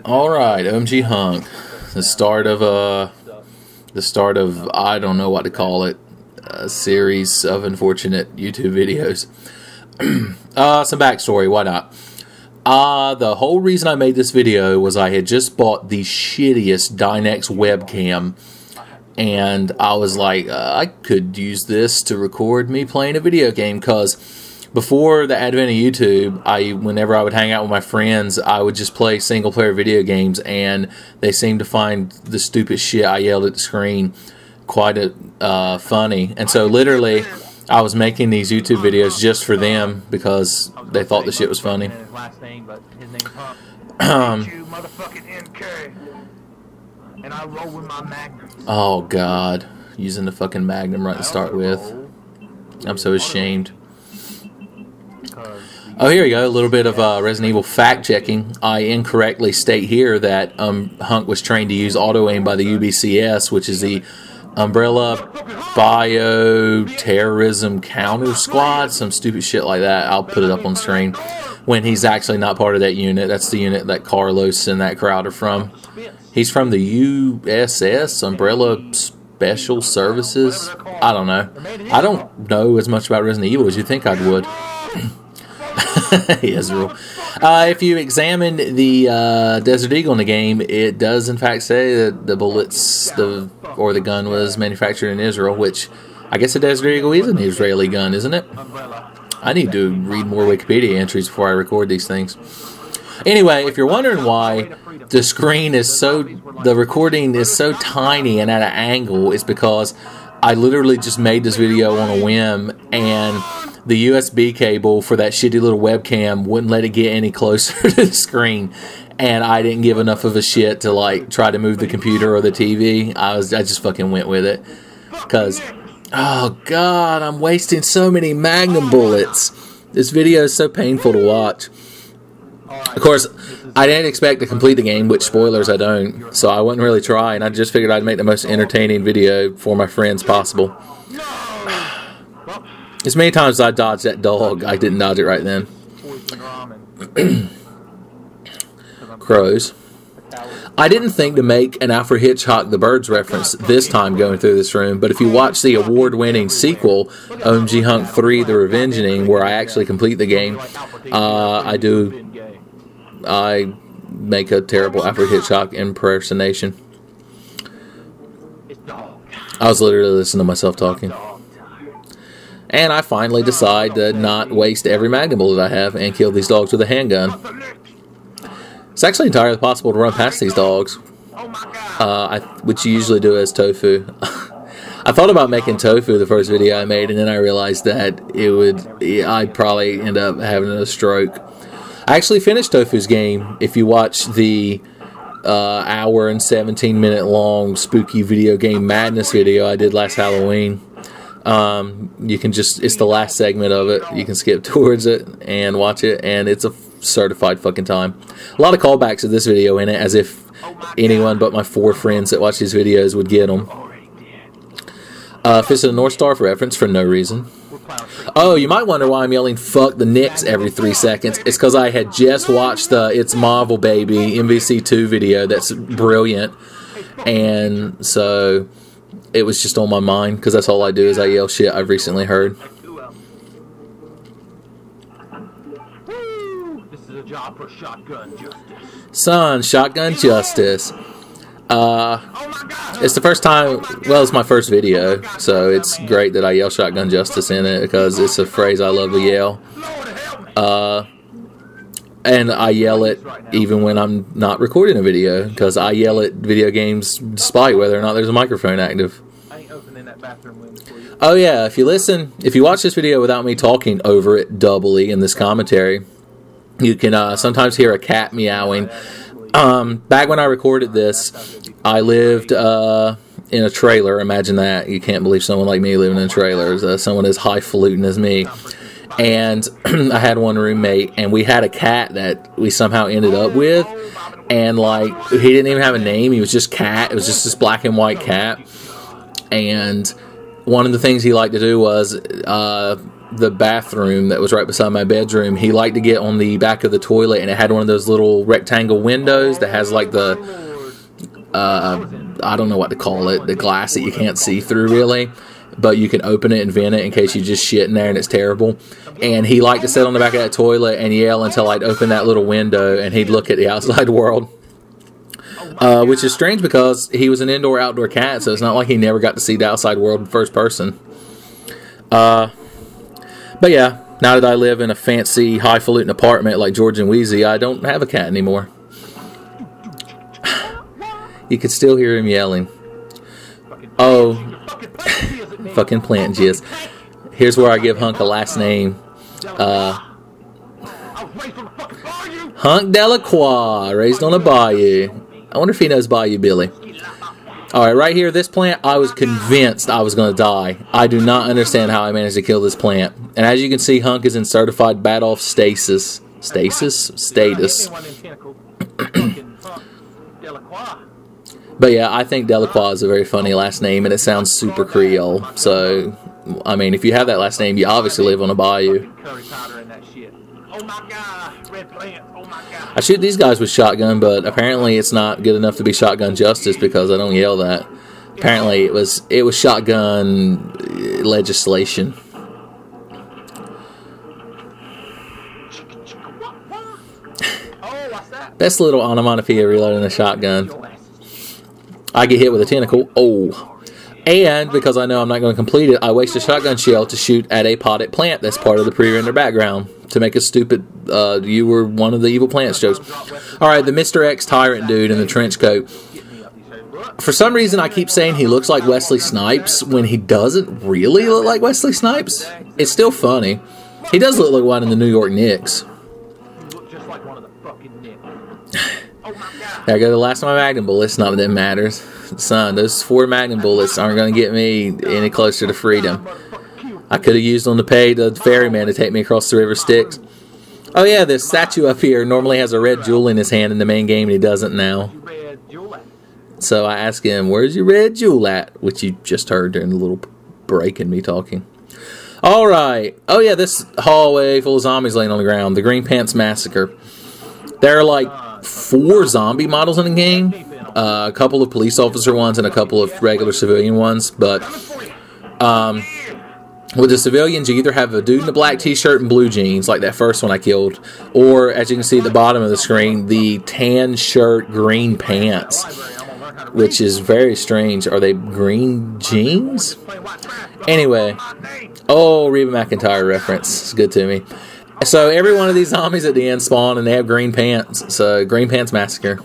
Alright, OMG Hunk. The start of I don't know what to call it, a series of unfortunate YouTube videos. Some backstory, why not? The whole reason I made this video was I had just bought the shittiest Dynex webcam, and I was like, I could use this to record me playing a video game, because before the advent of YouTube, whenever I would hang out with my friends, I would just play single-player video games, and they seemed to find the stupid shit I yelled at the screen quite funny. And so literally, I was making these YouTube videos just for them because they thought the shit was funny. Oh God, using the fucking Magnum right to start with. I'm so ashamed. Oh, here we go. A little bit of Resident Evil fact checking. I incorrectly state here that Hunk was trained to use auto aim by the UBCS, which is the Umbrella Bioterrorism Counter Squad, some stupid shit like that. I'll put it up on screen. When he's actually not part of that unit. That's the unit that Carlos and that crowd are from. He's from the USS, Umbrella Special Services. I don't know. I don't know as much about Resident Evil as you think I would. Israel. If you examine the Desert Eagle in the game, it does in fact say that the bullets or the gun was manufactured in Israel, which I guess the Desert Eagle is an Israeli gun, isn't it? I need to read more Wikipedia entries before I record these things. Anyway, if you're wondering why the screen is the recording is so tiny and at an angle, it's because I literally just made this video on a whim, and the USB cable for that shitty little webcam wouldn't let it get any closer to the screen, and I didn't give enough of a shit to like try to move the computer or the TV. I just fucking went with it, because oh God, I'm wasting so many Magnum bullets. This video is so painful to watch. Of course, I didn't expect to complete the game, which, spoilers, I don't, so I wouldn't really try, and I just figured I'd make the most entertaining video for my friends possible. As many times as I dodged that dog, I didn't dodge it right then. Crows. I didn't think to make an Alfred Hitchcock The Birds reference this time going through this room, but if you watch the award-winning sequel, OMG Hunk 3 The Revengeing, where I actually complete the game, I make a terrible Alfred Hitchcock impersonation. I was literally listening to myself talking. And I finally decide to not waste every Magnum bullet I have and kill these dogs with a handgun. It's actually entirely possible to run past these dogs, which you usually do as tofu. I thought about making tofu the first video I made, and then I realized that I'd probably end up having a stroke. I actually finished Tofu's game. If you watch the hour and 17-minute long spooky video game madness video I did last Halloween, you can it's the last segment of it. You can skip towards it and watch it, and it's a certified fucking time. A lot of callbacks to this video in it, as if anyone but my 4 friends that watch these videos would get them. Fist of the North Star for reference for no reason. Oh, you might wonder why I'm yelling "fuck the Knicks" every 3 seconds. It's because I had just watched the It's Marvel Baby MVC2 video. That's brilliant, and so it was just on my mind, because that's all I do is I yell shit I've recently heard. This is a job for shotgun justice. Son, shotgun justice. It's the first time, well, it's my first video, so it's great that I yell shotgun justice in it, because it's a phrase I love to yell. And I yell it even when I'm not recording a video, because I yell at video games despite whether or not there's a microphone active. Oh yeah, if you watch this video without me talking over it doubly in this commentary, you can sometimes hear a cat meowing. Back when I recorded this, I lived in a trailer. Imagine that. You can't believe someone like me living in a trailer. Someone as highfalutin as me. And I had one roommate, and we had a cat that we somehow ended up with. And, like, he didn't even have a name. He was just Cat. It was just this black and white cat. And one of the things he liked to do was the bathroom that was right beside my bedroom, he liked to get on the back of the toilet, and it had one of those little rectangle windows that has like the, I don't know what to call it, the glass that you can't see through really, but you can open it and vent it in case you just shit in there and it's terrible. And he liked to sit on the back of that toilet and yell until I'd open that little window, and he'd look at the outside world. Which is strange because he was an indoor-outdoor cat, so it's not like he never got to see the outside world in first person. But yeah, now that I live in a fancy, highfalutin apartment like George and Wheezy, I don't have a cat anymore. You could still hear him yelling. Oh, fucking plant jizz. Here's where I give Hunk a last name. Hunk Delacroix, raised on a bayou. I wonder if he knows Bayou Billy. Alright, right here, this plant, I was convinced I was going to die. I do not understand how I managed to kill this plant. And as you can see, Hunk is in certified bat-off status. Status? Status. But yeah, I think Delacroix is a very funny last name, and it sounds super Creole. So, I mean, if you have that last name, you obviously live on a bayou. I shoot these guys with shotgun, but apparently it's not good enough to be shotgun justice because I don't yell that. Apparently it was shotgun legislation. Best little onomatopoeia reloading a shotgun. I get hit with a tentacle. Oh. And because I know I'm not going to complete it, I waste a shotgun shell to shoot at a potted plant that's part of the pre-render background to make a stupid you were one of the evil plants jokes. Alright, the Mr. X Tyrant dude in the trench coat. For some reason I keep saying he looks like Wesley Snipes when he doesn't really look like Wesley Snipes. It's still funny. He does look like one in the New York Knicks. There I go, the last of my Magnum bullets. Not that it matters. Son, those 4 Magnum bullets aren't going to get me any closer to freedom. I could have used them to pay the ferryman to take me across the river Styx. Oh yeah, this statue up here normally has a red jewel in his hand in the main game, and he doesn't now. So I asked him, where's your red jewel at? Which you just heard during the little break in me talking. Alright. Oh yeah, this hallway full of zombies laying on the ground. The Green Pants Massacre. There are like 4 zombie models in the game. A couple of police officer ones and a couple of regular civilian ones. But with the civilians, you either have a dude in a black t-shirt and blue jeans, like that first one I killed, or, as you can see at the bottom of the screen, the tan shirt, green pants, which is very strange. Are they green jeans? Anyway. Oh, Reba McEntire reference. It's good to me. So every one of these zombies at the end spawn and they have green pants. So Green Pants Massacre.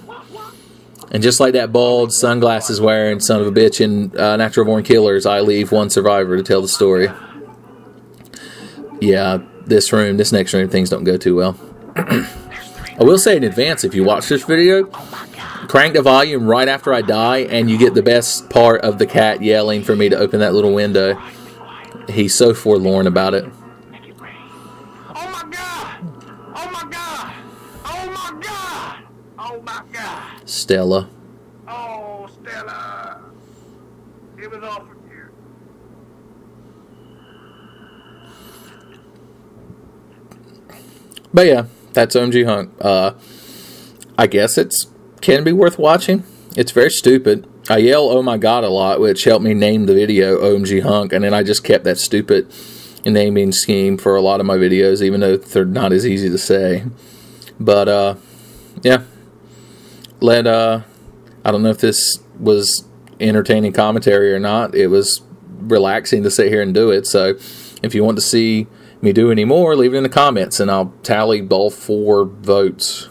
And just like that bald, sunglasses wearing son of a bitch in Natural Born Killers, I leave one survivor to tell the story. Yeah, this next room, things don't go too well. I will say in advance, if you watch this video, crank the volume right after I die, and you get the best part of the cat yelling for me to open that little window. He's so forlorn about it. Oh my god! Oh my god! Oh my god! Oh my god! Stella. Oh, Stella! It was all for you. But yeah, that's OMG Hunk. I guess it's can be worth watching. It's very stupid. I yell "oh my god" a lot, which helped me name the video OMG Hunk, and then I just kept that stupid naming scheme for a lot of my videos, even though they're not as easy to say. But yeah, I don't know if this was entertaining commentary or not. It was relaxing to sit here and do it. So if you want to see me do any more, leave it in the comments, and I'll tally all 4 votes.